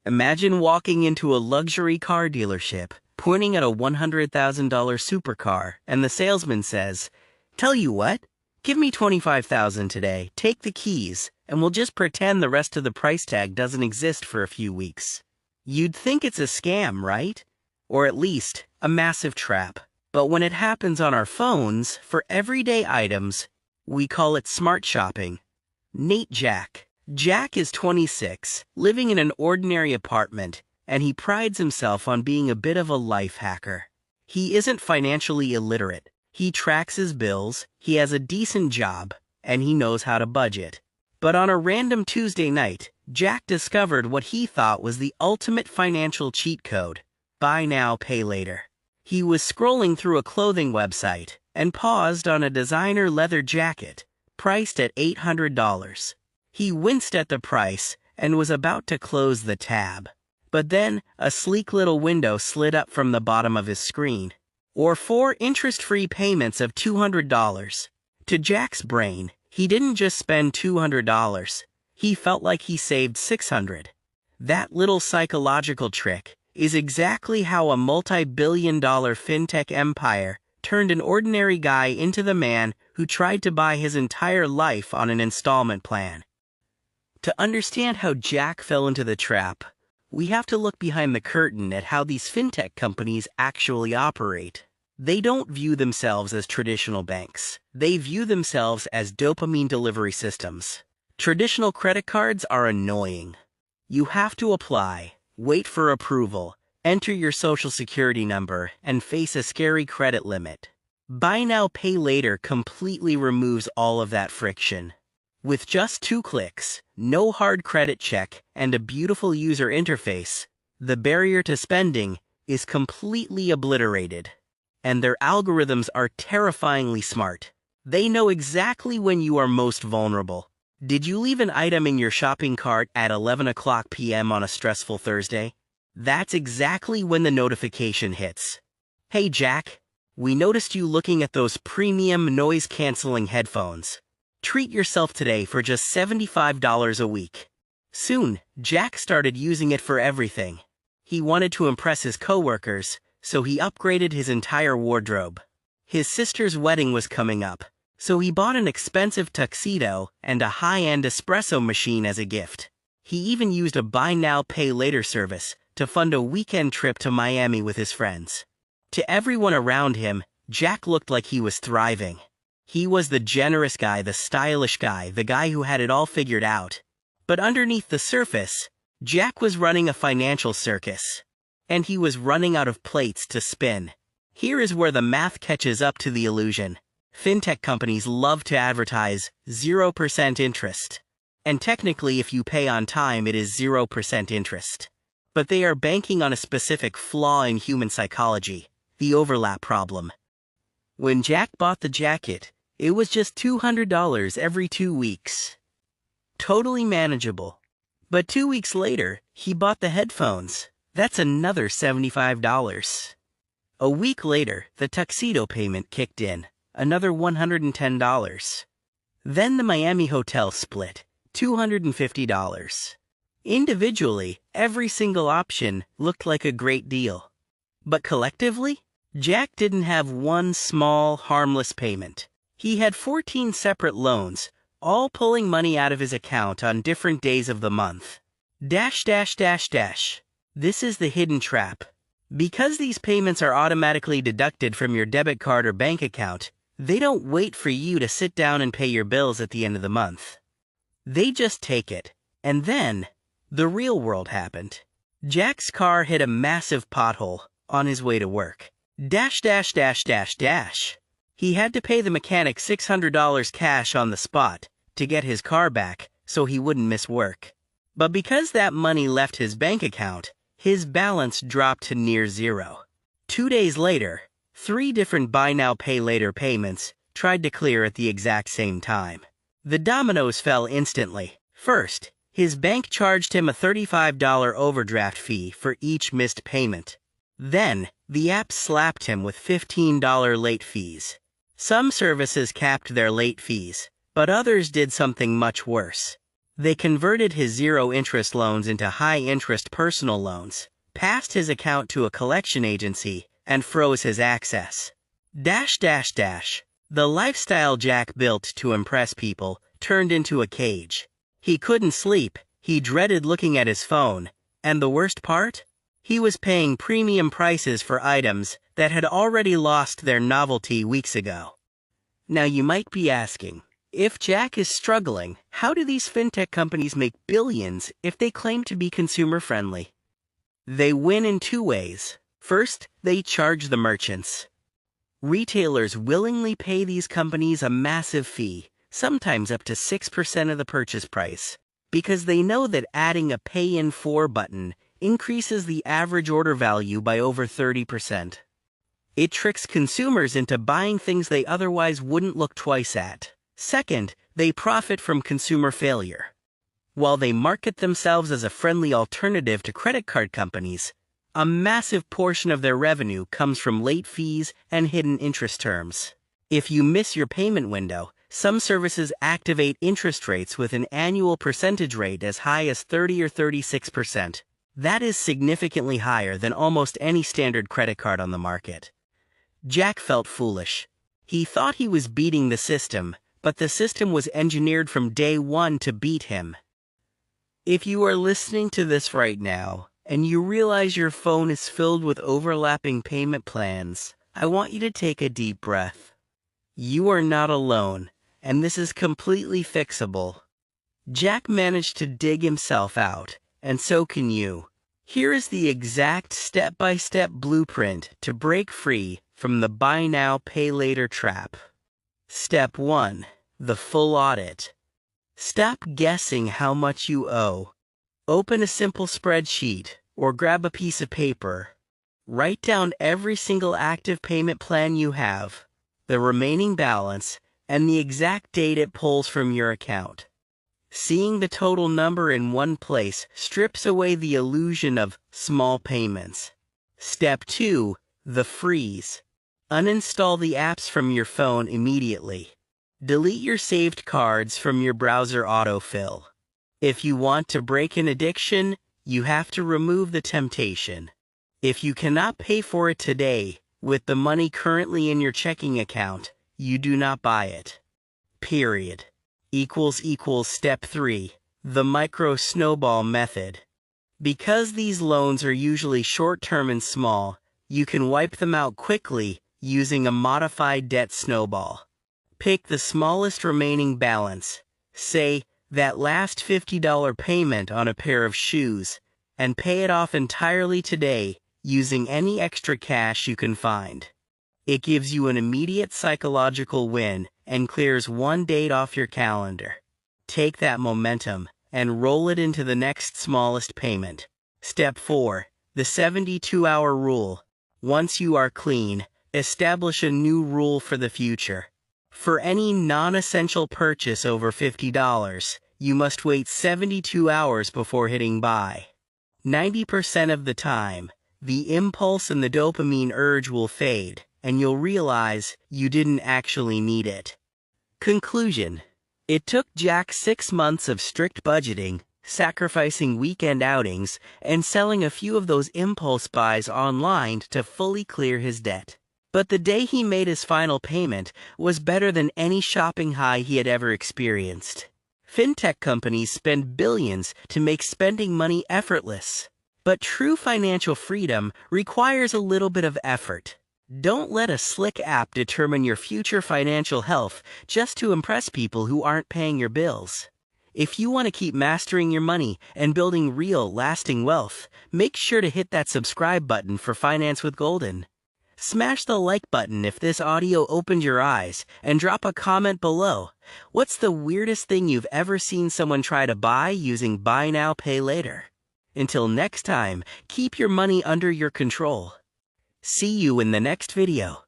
Imagine walking into a luxury car dealership, pointing at a $100,000 supercar, and the salesman says, "Tell you what, give me $25,000 today, take the keys, and we'll just pretend the rest of the price tag doesn't exist for a few weeks." You'd think it's a scam, right? Or at least, a massive trap. But when it happens on our phones, for everyday items, we call it smart shopping. Nate Jack. Jack is 26, living in an ordinary apartment, and he prides himself on being a bit of a life hacker. He isn't financially illiterate. He tracks his bills, he has a decent job, and he knows how to budget. But on a random Tuesday night, Jack discovered what he thought was the ultimate financial cheat code: buy now, pay later. He was scrolling through a clothing website and paused on a designer leather jacket, priced at $800. He winced at the price and was about to close the tab. But then, a sleek little window slid up from the bottom of his screen. Or 4 interest-free payments of $200. To Jack's brain, he didn't just spend $200. He felt like he saved $600. That little psychological trick is exactly how a multi-billion-dollar fintech empire turned an ordinary guy into the man who tried to buy his entire life on an installment plan. To understand how Jack fell into the trap, we have to look behind the curtain at how these fintech companies actually operate. They don't view themselves as traditional banks. They view themselves as dopamine delivery systems. Traditional credit cards are annoying. You have to apply, wait for approval, enter your social security number, and face a scary credit limit. Buy now, pay later completely removes all of that friction. With just 2 clicks, no hard credit check, and a beautiful user interface, the barrier to spending is completely obliterated. And their algorithms are terrifyingly smart. They know exactly when you are most vulnerable. Did you leave an item in your shopping cart at 11 p.m. on a stressful Thursday? That's exactly when the notification hits. "Hey Jack, we noticed you looking at those premium noise-canceling headphones. Treat yourself today for just $75 a week." Soon, Jack started using it for everything. He wanted to impress his coworkers, so he upgraded his entire wardrobe. His sister's wedding was coming up, so he bought an expensive tuxedo and a high-end espresso machine as a gift. He even used a buy now, pay later service to fund a weekend trip to Miami with his friends. To everyone around him, Jack looked like he was thriving. He was the generous guy, the stylish guy, the guy who had it all figured out. But underneath the surface, Jack was running a financial circus. And he was running out of plates to spin. Here is where the math catches up to the illusion. Fintech companies love to advertise 0% interest. And technically, if you pay on time, it is 0% interest. But they are banking on a specific flaw in human psychology: the overlap problem. When Jack bought the jacket, it was just $200 every 2 weeks. Totally manageable. But 2 weeks later, he bought the headphones. That's another $75. A week later, the tuxedo payment kicked in, another $110. Then the Miami hotel split, $250. Individually, every single option looked like a great deal. But collectively, Jack didn't have one small, harmless payment. He had 14 separate loans, all pulling money out of his account on different days of the month. This is the hidden trap. Because these payments are automatically deducted from your debit card or bank account, they don't wait for you to sit down and pay your bills at the end of the month. They just take it. And then, the real world happened. Jack's car hit a massive pothole on his way to work. He had to pay the mechanic $600 cash on the spot to get his car back so he wouldn't miss work. But because that money left his bank account, his balance dropped to near zero. 2 days later, 3 different buy now, pay later payments tried to clear at the exact same time. The dominoes fell instantly. First, his bank charged him a $35 overdraft fee for each missed payment. Then, the app slapped him with $15 late fees. Some services capped their late fees, but others did something much worse. They converted his zero-interest loans into high-interest personal loans, passed his account to a collection agency, and froze his access. The lifestyle Jack built to impress people turned into a cage. He couldn't sleep, he dreaded looking at his phone, and the worst part? He was paying premium prices for items that had already lost their novelty weeks ago. Now you might be asking, if Jack is struggling, how do these fintech companies make billions if they claim to be consumer-friendly? They win in two ways. First, they charge the merchants. Retailers willingly pay these companies a massive fee, sometimes up to 6% of the purchase price, because they know that adding a Pay in 4 button increases the average order value by over 30%. It tricks consumers into buying things they otherwise wouldn't look twice at. Second, they profit from consumer failure. While they market themselves as a friendly alternative to credit card companies, a massive portion of their revenue comes from late fees and hidden interest terms. If you miss your payment window, some services activate interest rates with an annual percentage rate as high as 30 or 36%. That is significantly higher than almost any standard credit card on the market. Jack felt foolish. He thought he was beating the system, but the system was engineered from day one to beat him. If you are listening to this right now, and you realize your phone is filled with overlapping payment plans, I want you to take a deep breath. You are not alone, and this is completely fixable. Jack managed to dig himself out, and so can you. Here is the exact step-by-step blueprint to break free from the buy now, pay later trap. Step 1. The full audit. Stop guessing how much you owe. Open a simple spreadsheet or grab a piece of paper. Write down every single active payment plan you have, the remaining balance, and the exact date it pulls from your account. Seeing the total number in one place strips away the illusion of small payments. Step 2. The freeze. Uninstall the apps from your phone immediately. Delete your saved cards from your browser autofill. If you want to break an addiction, you have to remove the temptation. If you cannot pay for it today, with the money currently in your checking account, you do not buy it. Period. Step 3. The micro snowball method. Because these loans are usually short-term and small, you can wipe them out quickly using a modified debt snowball. Pick the smallest remaining balance, say that last $50 payment on a pair of shoes, and pay it off entirely today using any extra cash you can find. It gives you an immediate psychological win and clears one date off your calendar. Take that momentum and roll it into the next smallest payment. Step 4. The 72-hour rule. Once you are clean, establish a new rule for the future. For any non-essential purchase over $50, you must wait 72 hours before hitting buy. 90% of the time, the impulse and the dopamine urge will fade, and you'll realize you didn't actually need it. Conclusion. It took Jack 6 months of strict budgeting, sacrificing weekend outings, and selling a few of those impulse buys online to fully clear his debt. But the day he made his final payment was better than any shopping high he had ever experienced. Fintech companies spend billions to make spending money effortless. But true financial freedom requires a little bit of effort. Don't let a slick app determine your future financial health just to impress people who aren't paying your bills. If you want to keep mastering your money and building real, lasting wealth, make sure to hit that subscribe button for Finance with Golden. Smash the like button if this audio opened your eyes, and drop a comment below. What's the weirdest thing you've ever seen someone try to buy using buy now, pay later? Until next time, keep your money under your control. See you in the next video.